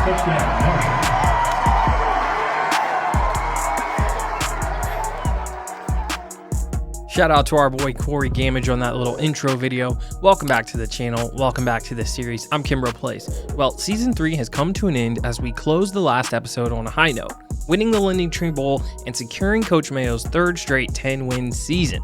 touchdown, Marshall. Shout out to our boy Corey Gamage on that little intro video. Welcome back to the channel. Welcome back to the series. I'm Kimbroplays. Well, season 3 has come to an end as we close the last episode on a high note, winning the Lending Tree Bowl and securing Coach Mayo's third straight 10-win season.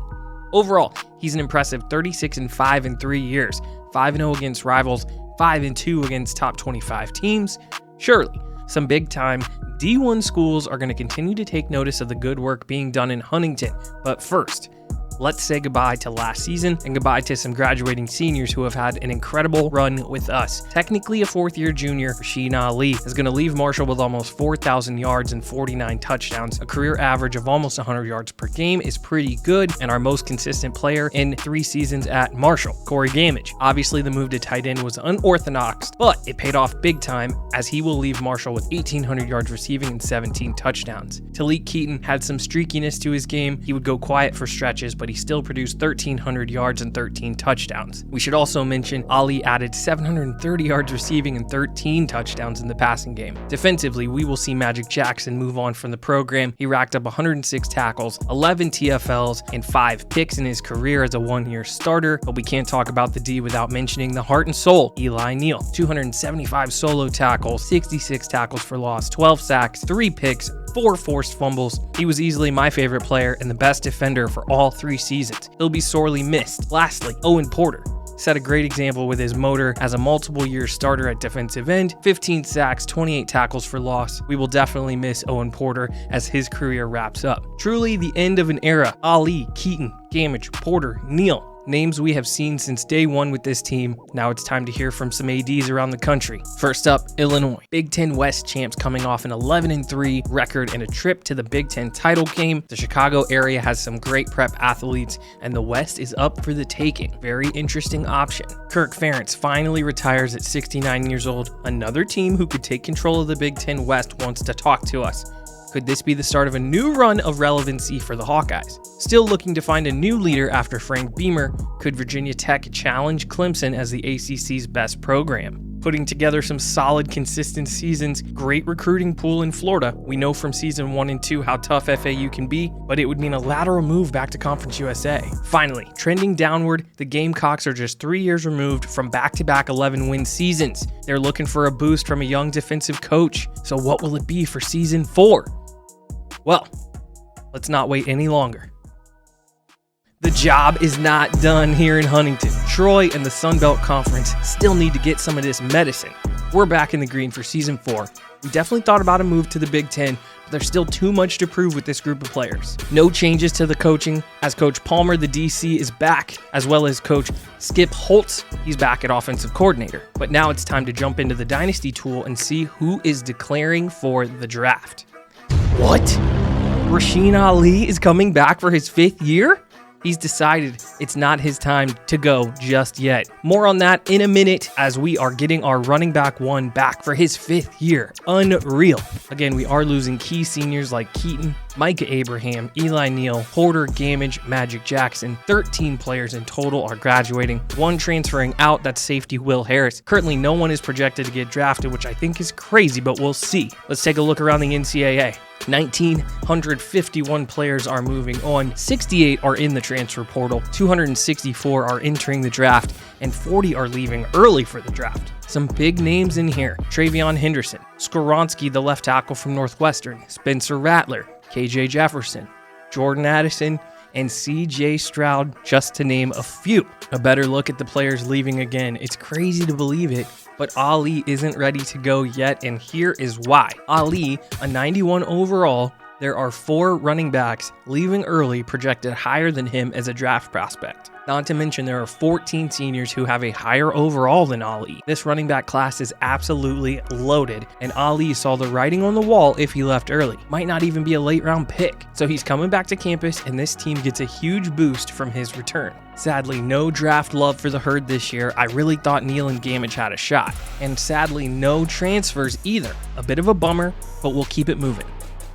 Overall, he's an impressive 36-5 in 3 years, 5-0 against rivals, 5-2 against top 25 teams. Surely, some big-time D1 schools are going to continue to take notice of the good work being done in Huntington. But first, let's say goodbye to last season and goodbye to some graduating seniors who have had an incredible run with us. Technically a fourth-year junior, Rasheen Ali, is going to leave Marshall with almost 4,000 yards and 49 touchdowns. A career average of almost 100 yards per game is pretty good, and our most consistent player in 3 seasons at Marshall, Corey Gamage. Obviously, the move to tight end was unorthodox, but it paid off big time as he will leave Marshall with 1,800 yards receiving and 17 touchdowns. Talik Keaton had some streakiness to his game. He would go quiet for stretches, but he still produced 1,300 yards and 13 touchdowns. We should also mention Ali added 730 yards receiving and 13 touchdowns in the passing game. Defensively, we will see Magic Jackson move on from the program. He racked up 106 tackles, 11 TFLs, and 5 picks in his career as a one-year starter, but we can't talk about the D without mentioning the heart and soul, Eli Neal. 275 solo tackles, 66 tackles for loss, 12 sacks, 3 picks, 4 forced fumbles. He was easily my favorite player and the best defender for all 3 seasons. He'll be sorely missed. Lastly, Owen Porter set a great example with his motor as a multiple-year starter at defensive end, 15 sacks, 28 tackles for loss. We will definitely miss Owen Porter as his career wraps up. Truly the end of an era. Ali, Keaton, Gamage, Porter, Neal. Names we have seen since day one with this team. Now it's time to hear from some ADs around the country. First up, Illinois. Big Ten West champs coming off an 11-3 record and a trip to the Big Ten title game. The Chicago area has some great prep athletes, and the West is up for the taking. Very interesting option. Kirk Ferentz finally retires at 69 years old. Another team who could take control of the Big Ten West wants to talk to us. Could this be the start of a new run of relevancy for the Hawkeyes? Still looking to find a new leader after Frank Beamer, could Virginia Tech challenge Clemson as the ACC's best program? Putting together some solid, consistent seasons, great recruiting pool in Florida. We know from season 1 and 2 how tough FAU can be, but it would mean a lateral move back to Conference USA. Finally, trending downward, the Gamecocks are just 3 years removed from back-to-back 11-win seasons. They're looking for a boost from a young defensive coach. So what will it be for season 4? Well, let's not wait any longer. The job is not done here in Huntington. Troy and the Sun Belt Conference still need to get some of this medicine. We're back in the green for season 4. We definitely thought about a move to the Big Ten, but there's still too much to prove with this group of players. No changes to the coaching, as Coach Palmer, the DC, is back, as well as Coach Skip Holtz. He's back at offensive coordinator. But now it's time to jump into the Dynasty tool and see who is declaring for the draft. What? Rasheen Ali is coming back for his 5th year? He's decided it's not his time to go just yet. More on that in a minute as we are getting our running back 1 back for his 5th year. Unreal. Again, we are losing key seniors like Keaton, Micah Abraham, Eli Neal, Porter, Gamage, Magic Jackson. 13 players in total are graduating. 1 transferring out, that's safety Will Harris. Currently, no one is projected to get drafted, which I think is crazy, but we'll see. Let's take a look around the NCAA. 1,951 players are moving on, 68 are in the transfer portal, 264 are entering the draft, and 40 are leaving early for the draft. Some big names in here: Travion Henderson, Skoronski, the left tackle from Northwestern, Spencer Rattler, KJ Jefferson, Jordan Addison, and CJ Stroud, just to name a few. A better look at the players leaving again. It's crazy to believe it, but Ali isn't ready to go yet, and here is why. Ali, a 91 overall, there are 4 running backs leaving early projected higher than him as a draft prospect. Not to mention there are 14 seniors who have a higher overall than Ali. This running back class is absolutely loaded, and Ali saw the writing on the wall if he left early. Might not even be a late round pick. So he's coming back to campus, and this team gets a huge boost from his return. Sadly, no draft love for the herd this year. I really thought Neal and Gamage had a shot. And sadly, no transfers either. A bit of a bummer, but we'll keep it moving.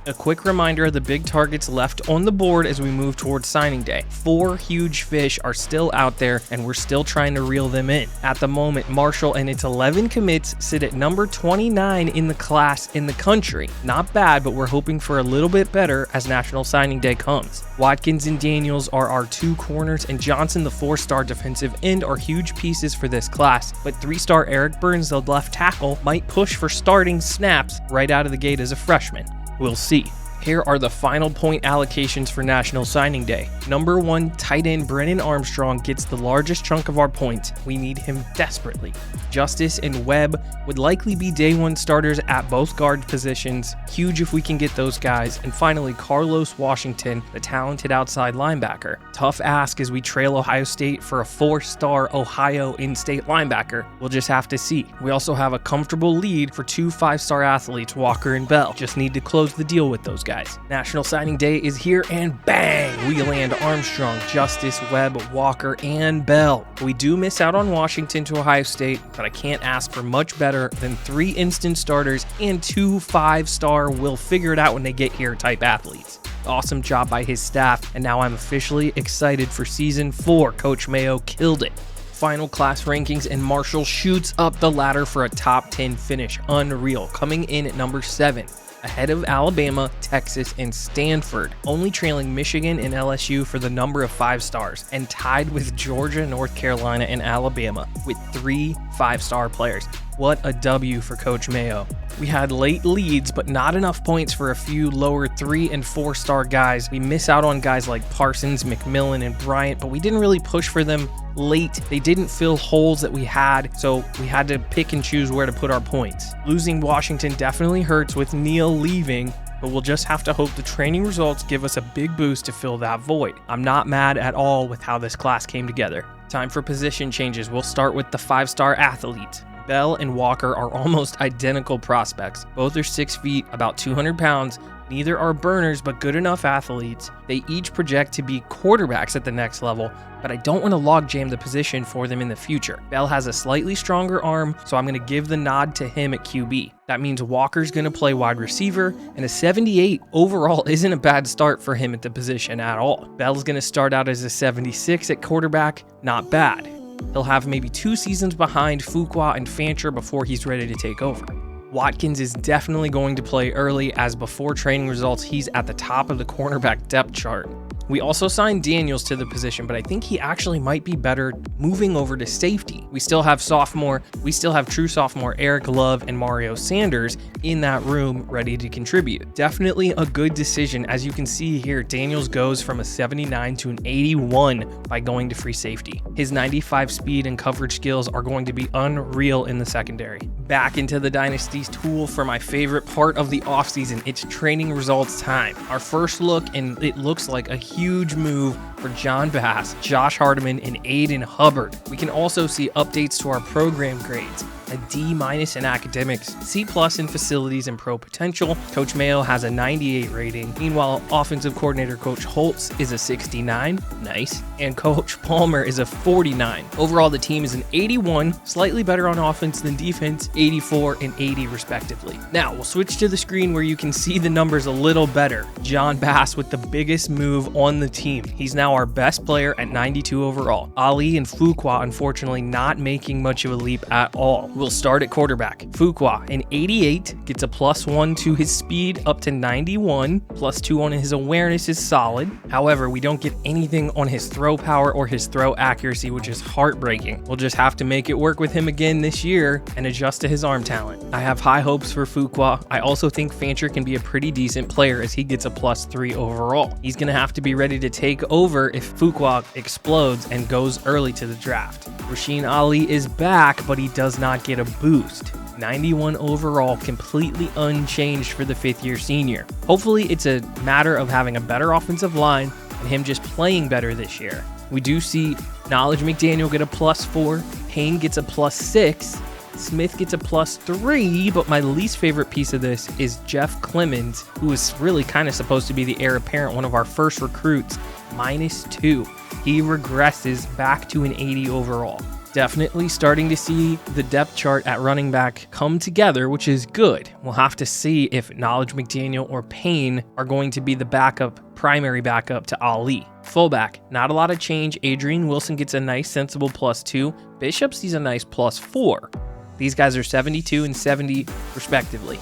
A quick reminder of the big targets left on the board as we move towards signing day. 4 huge fish are still out there and we're still trying to reel them in. At the moment, Marshall and its 11 commits sit at number 29 in the class in the country. Not bad, but we're hoping for a little bit better as National Signing Day comes. Watkins and Daniels are our 2 corners, and Johnson, the 4-star defensive end, are huge pieces for this class, but 3-star Eric Burns, the left tackle, might push for starting snaps right out of the gate as a freshman. We'll see. Here are the final point allocations for National Signing Day. Number 1, tight end Brennan Armstrong gets the largest chunk of our points. We need him desperately. Justice and Webb would likely be day 1 starters at both guard positions. Huge if we can get those guys. And finally, Carlos Washington, the talented outside linebacker. Tough ask as we trail Ohio State for a 4-star Ohio in-state linebacker. We'll just have to see. We also have a comfortable lead for 2 5-star athletes, Walker and Bell. Just need to close the deal with those guys. National Signing Day is here, and bang, we land Armstrong, Justice, Webb, Walker, and Bell. We do miss out on Washington to Ohio State, but I can't ask for much better than 3 instant starters and 2 5-star we'll figure it out when they get here type athletes. Awesome job by his staff, and now I'm officially excited for season 4. Coach Mayo killed it. Final class rankings, and Marshall shoots up the ladder for a top 10 finish. Unreal, coming in at number 7. Ahead of Alabama, Texas, and Stanford, only trailing Michigan and LSU for the number of 5-stars, and tied with Georgia, North Carolina, and Alabama with 3 5-star players. What a W for Coach Mayo. We had late leads, but not enough points for a few lower 3 and 4-star guys. We miss out on guys like Parsons, McMillan, and Bryant, but we didn't really push for them late. They didn't fill holes that we had, so we had to pick and choose where to put our points. Losing Washington definitely hurts with Neal leaving, but we'll just have to hope the training results give us a big boost to fill that void. I'm not mad at all with how this class came together. Time for position changes. We'll start with the 5-star athletes. Bell and Walker are almost identical prospects. Both are 6 feet, about 200 pounds. Neither are burners, but good enough athletes. They each project to be quarterbacks at the next level, but I don't want to logjam the position for them in the future. Bell has a slightly stronger arm, so I'm going to give the nod to him at QB. That means Walker's going to play wide receiver, and a 78 overall isn't a bad start for him at the position at all. Bell's going to start out as a 76 at quarterback, not bad. He'll have maybe 2 seasons behind Fuqua and Fancher before he's ready to take over. Watkins is definitely going to play early, as before training results, he's at the top of the cornerback depth chart. We also signed Daniels to the position, but I think he actually might be better moving over to safety. We still have true sophomore Eric Love and Mario Sanders in that room ready to contribute. Definitely a good decision. As you can see here, Daniels goes from a 79 to an 81 by going to free safety. His 95 speed and coverage skills are going to be unreal in the secondary. Back into the Dynasty's tool for my favorite part of the offseason. It's training results time. Our first look, and it looks like a huge move for John Bass, Josh Hardiman, and Aiden Hubbard. We can also see updates to our program grades. A D- in academics, C+ in facilities and pro potential. Coach Mayo has a 98 rating. Meanwhile, offensive coordinator Coach Holtz is a 69, nice, and Coach Palmer is a 49. Overall, the team is an 81, slightly better on offense than defense, 84 and 80 respectively. Now, we'll switch to the screen where you can see the numbers a little better. John Bass with the biggest move on the team. He's now our best player at 92 overall. Ali and Fuqua, unfortunately, not making much of a leap at all. We'll start at quarterback. Fuqua, an 88, gets a +1 to his speed up to 91, +2 on his awareness is solid. However, we don't get anything on his throw power or his throw accuracy, which is heartbreaking. We'll just have to make it work with him again this year and adjust to his arm talent. I have high hopes for Fuqua. I also think Fancher can be a pretty decent player as he gets a +3 overall. He's going to have to be ready to take over if Fuqua explodes and goes early to the draft. Rasheen Ali is back, but he does not get a boost. 91 overall, completely unchanged for the 5th-year senior. Hopefully it's a matter of having a better offensive line and him just playing better this year. We do see Knowledge McDaniel get a +4, Payne gets a +6, Smith gets a +3, but my least favorite piece of this is Jeff Clemens, who is really kind of supposed to be the heir apparent, one of our first recruits, -2. He regresses back to an 80 overall. Definitely starting to see the depth chart at running back come together, which is good. We'll have to see if Knowledge McDaniel or Payne are going to be the primary backup to Ali. Fullback, not a lot of change. Adrian Wilson gets a nice sensible +2. Bishop sees a nice +4. These guys are 72 and 70 respectively.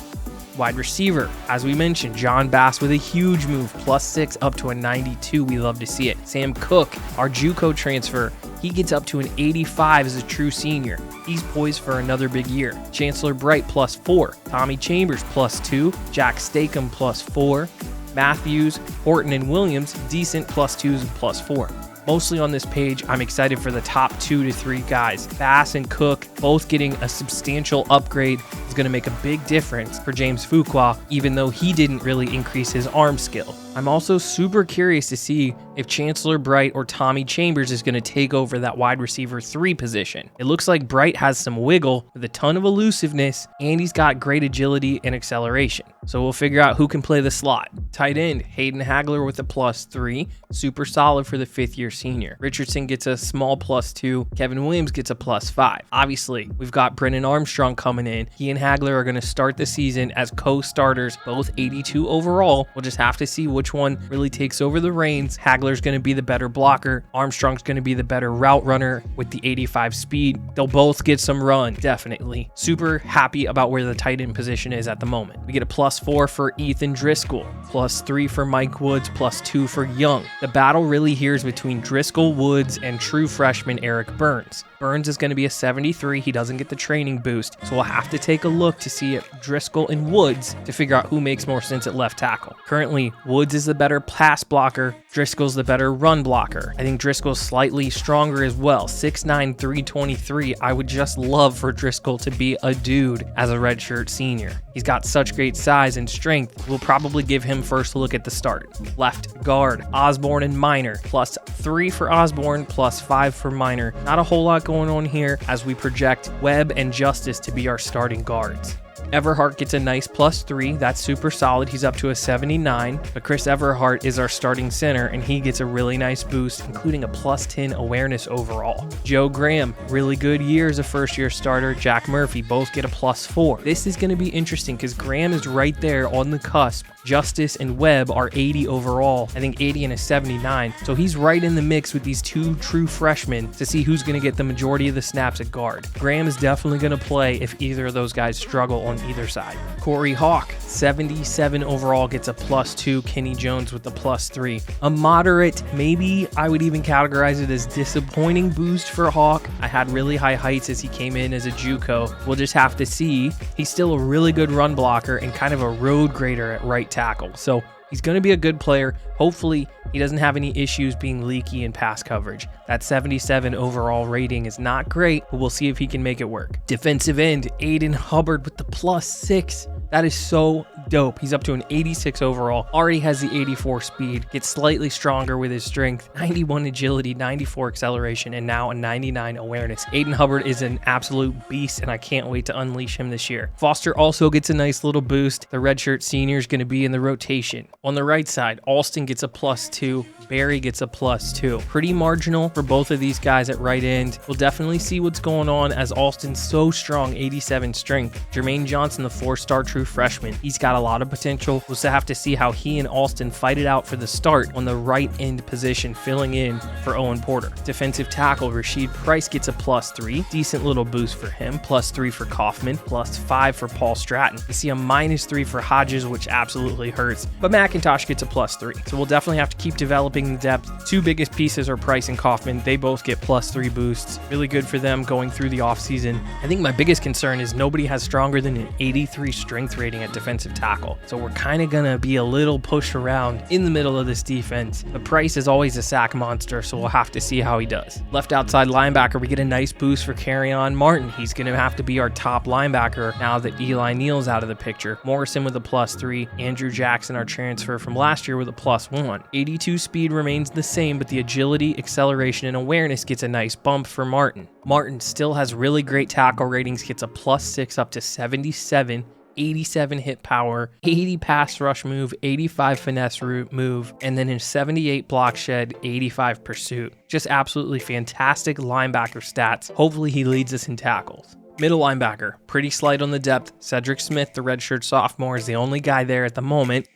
Wide receiver, as we mentioned, John Bass with a huge move, +6 up to a 92. We love to see it. Sam Cook, our JUCO transfer, he gets up to an 85 as a true senior. He's poised for another big year. Chancellor Bright +4. Tommy Chambers +2. Jack Stakem +4. Matthews, Horton, and Williams, decent +2s and +4. Mostly on this page, I'm excited for the top 2 to 3 guys. Bass and Cook both getting a substantial upgrade is going to make a big difference for James Fuqua, even though he didn't really increase his arm skill. I'm also super curious to see if Chancellor Bright or Tommy Chambers is going to take over that wide receiver 3 position. It looks like Bright has some wiggle with a ton of elusiveness, and he's got great agility and acceleration. So we'll figure out who can play the slot. Tight end, Hayden Hagler with a +3, super solid for the 5th-year senior. Richardson gets a small +2. Kevin Williams gets a +5. Obviously, we've got Brennan Armstrong coming in. He and Hagler are going to start the season as co-starters, both 82 overall. We'll just have to see which one really takes over the reins. Hagler's going to be the better blocker. Armstrong's going to be the better route runner with the 85 speed. They'll both get some run, definitely. Super happy about where the tight end position is at the moment. We get a +4 for Ethan Driscoll, +3 for Mike Woods, +2 for Young. The battle really here is between Driscoll, Woods, and true freshman Eric Burns. Burns is going to be a 73. He doesn't get the training boost, so we'll have to take a look to see if Driscoll and Woods to figure out who makes more sense at left tackle. Currently, Woods is the better pass blocker. Driscoll's the better run blocker. I think Driscoll's slightly stronger as well. 6'9", 323. I would just love for Driscoll to be a dude as a redshirt senior. He's got such great size and strength. We'll probably give him first look at the start. Left guard, Osborne and Minor. +3 for Osborne, +5 for Minor. Not a whole lot going on here as we project Webb and Justice to be our starting guards. Everhart gets a nice +3. That's super solid. He's up to a 79. But Chris Everhart is our starting center, and he gets a really nice boost, including a +10 awareness overall. Joe Graham, really good year as a first-year starter. Jack Murphy both get a +4. This is going to be interesting because Graham is right there on the cusp. Justice and Webb are 80 overall. I think 80 and a 79. So he's right in the mix with these 2 true freshmen to see who's going to get the majority of the snaps at guard. Graham is definitely going to play if either of those guys struggle on either side. Corey Hawk, 77 overall, gets a +2. Kenny Jones with a +3. A moderate, maybe I would even categorize it as disappointing boost for Hawk. I had really high heights as he came in as a JUCO. We'll just have to see. He's still a really good run blocker and kind of a road grader at right tackle. So he's going to be a good player. Hopefully, he doesn't have any issues being leaky in pass coverage. That 77 overall rating is not great, but we'll see if he can make it work. Defensive end, Aiden Hubbard with the +6. That is so dope. He's up to an 86 overall, already has the 84 speed, gets slightly stronger with his strength, 91 agility, 94 acceleration, and now a 99 awareness. Aiden Hubbard is an absolute beast, and I can't wait to unleash him this year. Foster also gets a nice little boost. The redshirt senior is going to be in the rotation. On the right side, Alston gets a +2. Barry gets a +2. Pretty marginal for both of these guys at right end. We'll definitely see what's going on as Alston's so strong, 87 strength. Jermaine Johnson, the 4-star true freshman, he's got a lot of potential. We'll just have to see how he and Alston fight it out for the start on the right end position, filling in for Owen Porter. Defensive tackle, Rasheed Price gets a +3. Decent little boost for him. +3 for Kaufman, +5 for Paul Stratton. You see a -3 for Hodges, which absolutely hurts, but McIntosh gets a +3. So we'll definitely have to keep developing the depth. 2 biggest pieces are Price and Kaufman. They both get +3 boosts. Really good for them going through the offseason. I think my biggest concern is nobody has stronger than an 83 strength rating at defensive tackle. So we're kind of going to be a little pushed around in the middle of this defense. But Price is always a sack monster, so we'll have to see how he does. Left outside linebacker, we get a nice boost for Kerryon Martin. He's going to have to be our top linebacker now that Eli Neal's out of the picture. Morrison with a +3. Andrew Jackson, our transfer from last year, with a +1. 82 speed remains the same, but the agility, acceleration, and awareness gets a nice bump for Martin. Martin still has really great tackle ratings, gets a +6 up to 77. 87 hit power, 80 pass rush move, 85 finesse route move, and then a 78 block shed, 85 pursuit. Just absolutely fantastic linebacker stats. Hopefully he leads us in tackles. Middle linebacker, pretty slight on the depth. Cedric Smith, the redshirt sophomore, is the only guy there at the moment.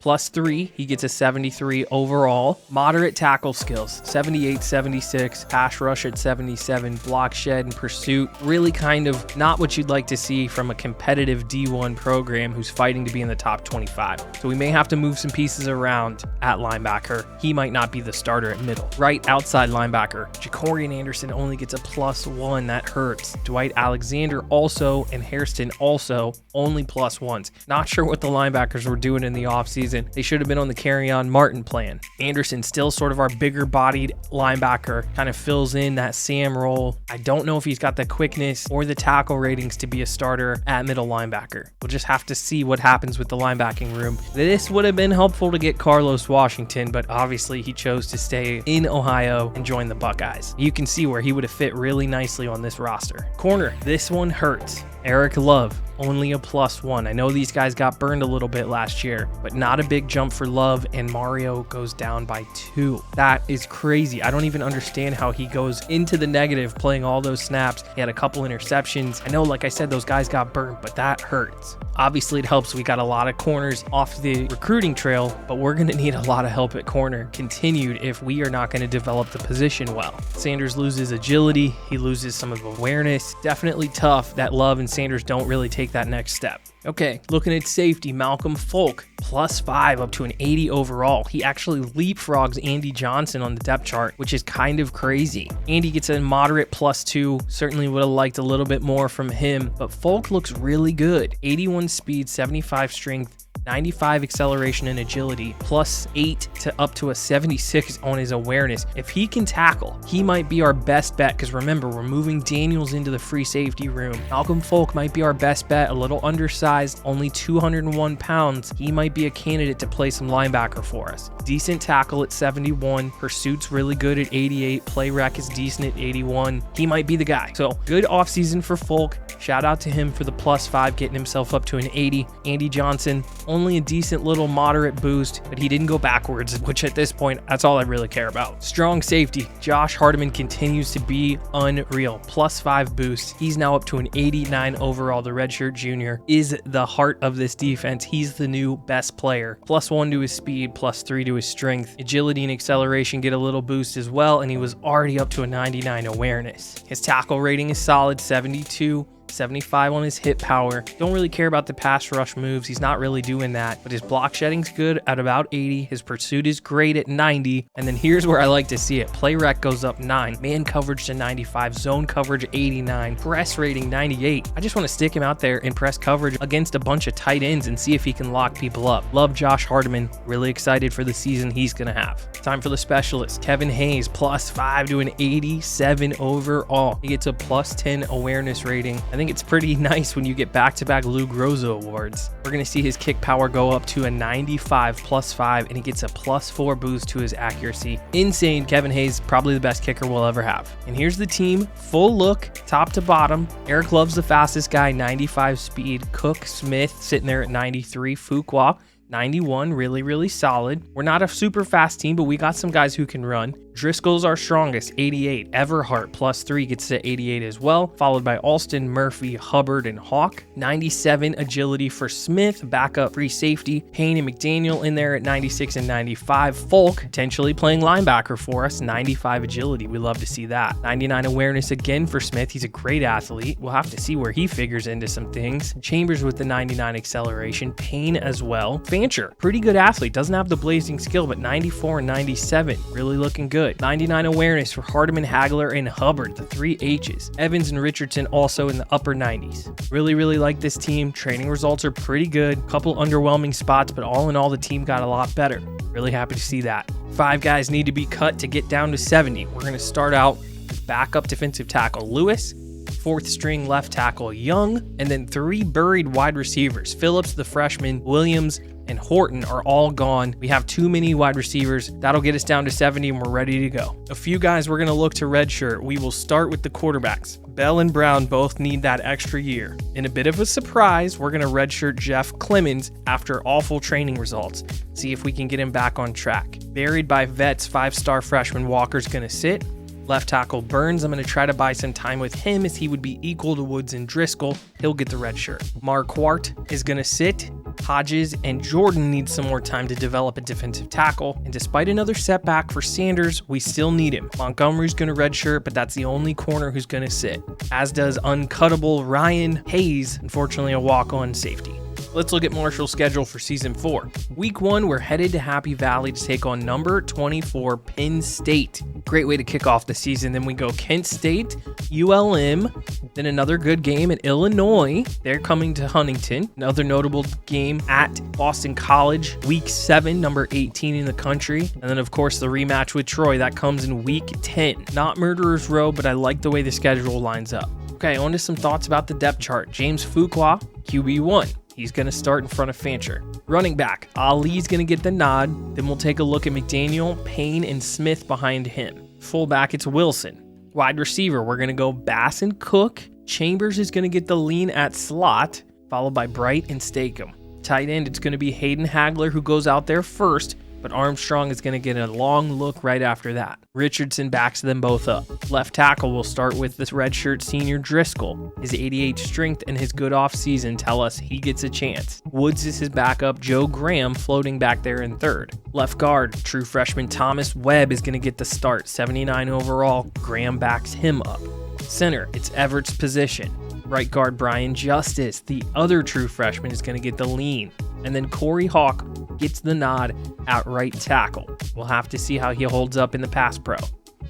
+3, he gets a 73 overall. Moderate tackle skills, 78, 76, pass rush at 77, block shed and pursuit. Really kind of not what you'd like to see from a competitive D1 program who's fighting to be in the top 25. So we may have to move some pieces around at linebacker. He might not be the starter at middle. Right outside linebacker, Jacorian Anderson only gets a +1. That hurts. Dwight Alexander also, and Hairston also, only +1s. Not sure what the linebackers were doing in the offseason. They should have been on the Carry-On Martin plan. Anderson still sort of our bigger bodied linebacker, kind of fills in that Sam role. I don't know if he's got the quickness or the tackle ratings to be a starter at middle linebacker. We'll just have to see what happens with the linebacking room. This would have been helpful to get Carlos Washington, but obviously he chose to stay in Ohio and join the Buckeyes. You can see where he would have fit really nicely on this roster. Corner, this one hurts. Eric Love, only a +1. I know these guys got burned a little bit last year, but not a big jump for Love, and Mario goes down by 2. That is crazy. I don't even understand how he goes into the negative playing all those snaps. He had a couple interceptions. I know, like I said, those guys got burned, but that hurts. Obviously, it helps. We got a lot of corners off the recruiting trail, but we're going to need a lot of help at corner continued if we are not going to develop the position well. Sanders loses agility. He loses some of awareness. Definitely tough that Love and Sanders don't really take that next step. Okay, looking at safety, Malcolm Folk, +5 up to an 80 overall. He actually leapfrogs Andy Johnson on the depth chart, which is kind of crazy. Andy gets a moderate +2. Certainly would have liked a little bit more from him, but Folk looks really good. 81 speed, 75 strength, 95 acceleration and agility, +8 to up to a 76 on his awareness. If he can tackle, he might be our best bet, because remember, we're moving Daniels into the free safety room. Malcolm Folk might be our best bet, a little undersized, only 201 pounds. He might be a candidate to play some linebacker for us. Decent tackle at 71, pursuit's really good at 88, play rec is decent at 81. He might be the guy. So good offseason for Folk. Shout out to him for the +5, getting himself up to an 80. Andy Johnson, only a decent little moderate boost, but he didn't go backwards, which at this point, that's all I really care about. Strong safety, Josh Hardiman continues to be unreal. +5 boost. He's now up to an 89 overall. The redshirt junior is the heart of this defense. He's the new best player. +1 to his speed, +3 to his strength. Agility and acceleration get a little boost as well, and he was already up to a 99 awareness. His tackle rating is solid, 72. 75 on his hit power. Don't really care about the pass rush moves. He's not really doing that, but his block shedding's good at about 80. His pursuit is great at 90. And then here's where I like to see it. Play rec goes up 9. Man coverage to 95. Zone coverage 89. Press rating 98. I just want to stick him out there in press coverage against a bunch of tight ends and see if he can lock people up. Love Josh Hardiman. Really excited for the season he's going to have. Time for the specialist. Kevin Hayes, +5 to an 87 overall. He gets a +10 awareness rating. I think it's pretty nice when you get back-to-back Lou Groza awards. We're going to see his kick power go up to a 95 +5, and he gets a +4 boost to his accuracy. Insane. Kevin Hayes, probably the best kicker we'll ever have. And here's the team, full look, top to bottom. Eric Love's the fastest guy, 95 speed. Cook, Smith sitting there at 93. Fuqua, 91, really solid. We're not a super fast team, but we got some guys who can run. Driscoll's our strongest, 88. Everhart, +3, gets to 88 as well, followed by Alston, Murphy, Hubbard, and Hawk. 97 agility for Smith, backup free safety. Payne and McDaniel in there at 96 and 95. Folk, potentially playing linebacker for us, 95 agility. We love to see that. 99 awareness again for Smith. He's a great athlete. We'll have to see where he figures into some things. Chambers with the 99 acceleration. Payne as well. Fancher, pretty good athlete. Doesn't have the blazing skill, but 94 and 97. Really looking good. 99 awareness for Hardiman, Hagler, and Hubbard, the 3 H's. Evans and Richardson also in the upper 90s. Really like this team. Training results are pretty good. Couple underwhelming spots, but all in all, the team got a lot better. Really happy to see that. 5 guys need to be cut to get down to 70. We're going to start out with backup defensive tackle Lewis, fourth string left tackle Young, and then 3 buried wide receivers. Phillips, the freshman, Williams, and Horton are all gone. We have too many wide receivers. That'll get us down to 70 and we're ready to go. A few guys we're going to look to redshirt. We will start with the quarterbacks. Bell and Brown both need that extra year. In a bit of a surprise, we're going to redshirt Jeff Clemens after awful training results. See if we can get him back on track. Buried by vets, 5-star freshman Walker's going to sit. Left tackle Burns, I'm going to try to buy some time with him as he would be equal to Woods and Driscoll. He'll get the red shirt. Marquardt is going to sit. Hodges and Jordan need some more time to develop a defensive tackle, and despite another setback for Sanders, we still need him. Montgomery's going to redshirt, but that's the only corner who's going to sit, as does uncuttable Ryan Hayes, unfortunately a walk-on safety. Let's look at Marshall's schedule for Season 4. Week 1, we're headed to Happy Valley to take on number 24 Penn State. Great way to kick off the season. Then we go Kent State, ULM, then another good game at Illinois. They're coming to Huntington. Another notable game at Boston College, Week 7, number 18 in the country. And then, of course, the rematch with Troy. That comes in Week 10. Not Murderer's Row, but I like the way the schedule lines up. Okay, on to some thoughts about the depth chart. James Fuqua, QB1. He's going to start in front of Fancher. Running back, Ali's going to get the nod. Then we'll take a look at McDaniel, Payne, and Smith behind him. Fullback, it's Wilson. Wide receiver, we're going to go Bass and Cook. Chambers is going to get the lean at slot, followed by Bright and Stakem. Tight end, it's going to be Hayden Hagler who goes out there first, but Armstrong is going to get a long look right after that. Richardson backs them both up. Left tackle, we'll start with this redshirt senior Driscoll. His 88 strength and his good offseason tell us he gets a chance. Woods is his backup, Joe Graham floating back there in third. Left guard, true freshman Thomas Webb is going to get the start, 79 overall. Graham backs him up. Center, it's Everett's position. Right guard Brian Justice, the other true freshman, is going to get the lean. And then Corey Hawk gets the nod at right tackle. We'll have to see how he holds up in the pass pro.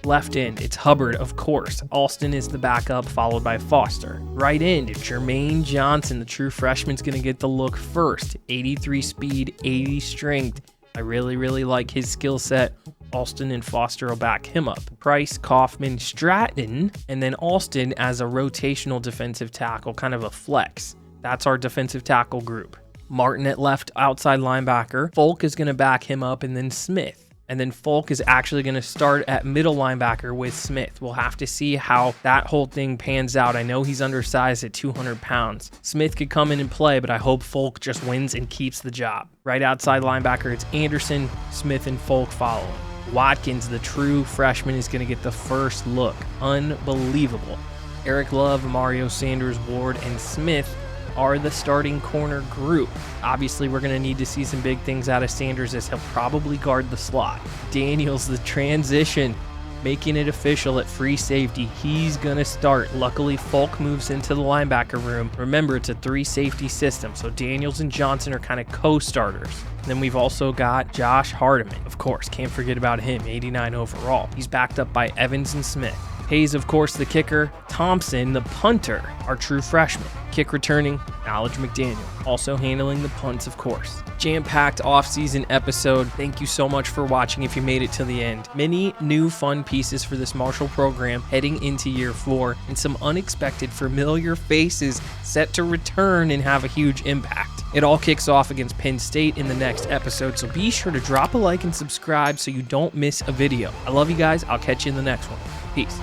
Left end, it's Hubbard, of course. Alston is the backup, followed by Foster. Right end, Jermaine Johnson, the true freshman, is going to get the look first. 83 speed, 80 strength. I really like his skill set. Alston and Foster will back him up. Price, Kaufman, Stratton, and then Alston as a rotational defensive tackle, kind of a flex. That's our defensive tackle group. Martin at left outside linebacker. Folk is going to back him up, and then Smith. And then Folk is actually going to start at middle linebacker with Smith. We'll have to see how that whole thing pans out. I know he's undersized at 200 pounds. Smith could come in and play, but I hope Folk just wins and keeps the job. Right outside linebacker, it's Anderson, Smith, and Folk following. Watkins, the true freshman, is going to get the first look. Unbelievable. Eric Love, Mario Sanders, Ward, and Smith are the starting corner group. Obviously, we're going to need to see some big things out of Sanders as he'll probably guard the slot. Daniels, the transition, making it official at free safety. He's going to start. Luckily, Folk moves into the linebacker room. Remember, it's a 3-safety system, so Daniels and Johnson are kind of co-starters. Then we've also got Josh Hardiman. Of course, can't forget about him, 89 overall. He's backed up by Evans and Smith. Hayes, of course, the kicker. Thompson, the punter, our true freshman. Kick returning, Knowledge McDaniel. Also handling the punts, of course. Jam-packed off-season episode. Thank you so much for watching if you made it to the end. Many new fun pieces for this Marshall program heading into year 4, and some unexpected familiar faces set to return and have a huge impact. It all kicks off against Penn State in the next episode, so be sure to drop a like and subscribe so you don't miss a video. I love you guys. I'll catch you in the next one. Peace.